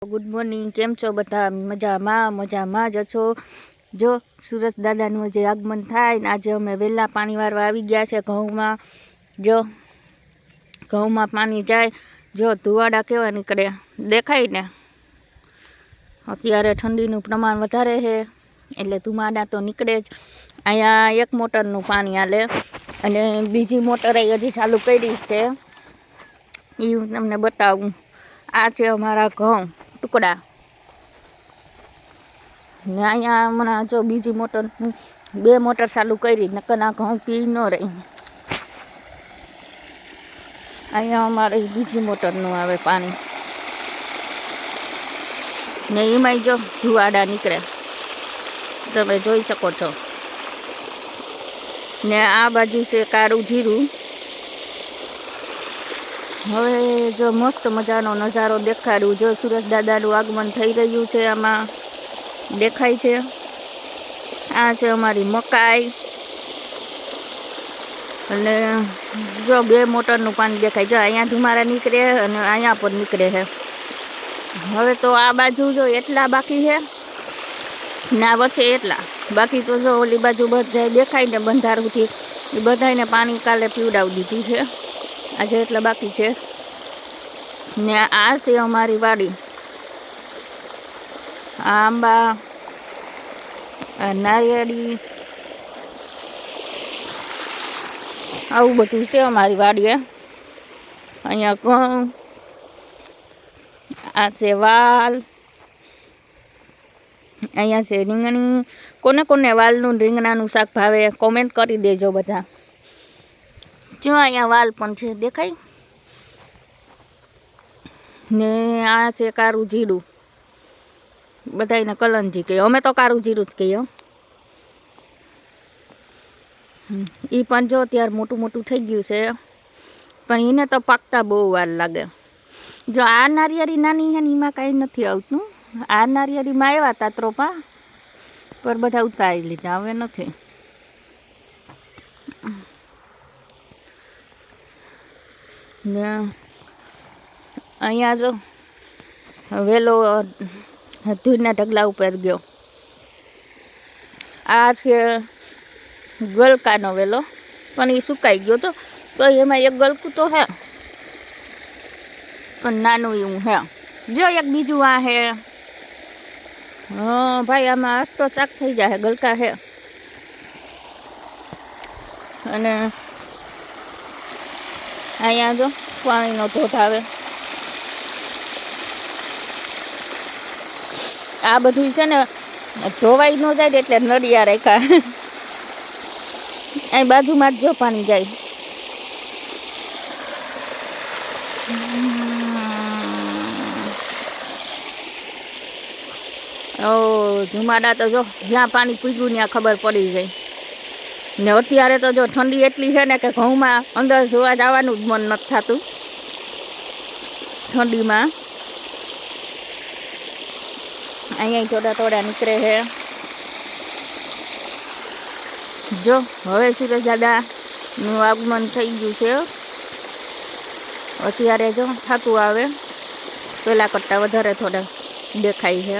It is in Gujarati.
ગુડ મોર્નિંગ, કેમ છો બધા? મજામાં જ છો? જો સુરજ દાદાનું જે આગમન થાય ને આજે અમે વહેલા પાણી વાળવા આવી ગયા છે ઘઉંમાં. જો ઘઉંમાં પાણી જાય, જો ધુવાડા કેવા નીકળે દેખાય ને. અત્યારે ઠંડીનું પ્રમાણ વધારે છે એટલે ધુમાડા તો નીકળે જ. અહીંયા એક મોટરનું પાણી હાલે અને બીજી મોટર હજી ચાલુ કરી છે, એ હું તમને બતાવું. આ છે અમારા ઘઉં ટુકડા ને અહીંયા હમણાં જો બીજી મોટર, બે મોટર ચાલુ કરી, નકરના ઘઉં પી ન રહી. અહીંયા અમારે બીજી મોટરનું આવે પાણી ને એમાંય જો ધુવાડા નીકળે, તમે જોઈ શકો છો. ને આ બાજુ છે કાળું જીરું. હવે જો મસ્ત મજાનો નજારો દેખાડું. જો સુરજ દાદાનું આગમન થઈ રહ્યું છે, આમાં દેખાય છે. આ છે અમારી મકાઈ અને જો બે મોટરનું પાણી દેખાય. જો અહીંયા ધુમારા નીકળે અને અહીંયા પણ નીકળે છે. હવે તો આ બાજુ જો એટલા બાકી છે ને આ વચ્ચે એટલા બાકી. તો જો ઓલી બાજુ બધા દેખાય ને બંધારુંથી, એ બધાને પાણી કાલે પીવડાવી દીધી છે. આજે એટલા બાકી છે. ને આ છે અમારી વાડી. આંબા, નારિયેળી, આવું બધું છે અમારી વાડીએ. અહીંયા ઘઉં, આ છે વાલ, અહીંયા છે રીંગણી. કોને કોને વાલનું રીંગણાનું શાક ભાવે કોમેન્ટ કરી દેજો બધા. જો અહીંયા વાલ પણ છે, દેખાય ને. આ છે કાળું જીરું, બધાને કલંજી કહીએ, અમે તો કાળું જીરું જ કહીએ. એ પણ જો ત્યારે મોટું મોટું થઈ ગયું છે, પણ એને તો પાકતા બહુ વાર લાગે. જો આ નારિયેળી નાની છે ને એમાં કાંઈ નથી આવતું. આ નારિયેળીમાં આવ્યા હતા ત્રોપા, પર બધા ઉતારી લીધા, હવે નથી. ને અહીંયા જો વેલો ધૂળના ઢગલા ઉપર ગયો. આ છે ગલકાનો વેલો, પણ એ સુકાઈ ગયો. તો એમાં એક ગલકું તો હે, પણ નાનું એવું હે. જો એક બીજું આ હે. હા ભાઈ, આમાં આજ તો ચાક થઈ જાય, ગલકા હે. અને અહીંયા જો પાણીનો ધોધ આવે. આ બધું છે ને ધોવાઈ ન જાય એટલે નળિયા રાખ્યા. અહીં બાજુમાં જ જો પાણી જાય. ધુમાડા તો જો જ્યાં પાણી પૂગ્યું ત્યાં ખબર પડી જાય. ને અત્યારે તો જો ઠંડી એટલી છે ને કે ઘઉંમાં અંદર જોવા જવાનું જ મન નથી થતું ઠંડીમાં. અહીંયા થોડા થોડા નીકળે છે. જો હવે સુરજ દાદાનું આગમન થઈ ગયું છે. અત્યારે જો થતું આવે, પહેલાં કરતાં વધારે થોડા દેખાય છે.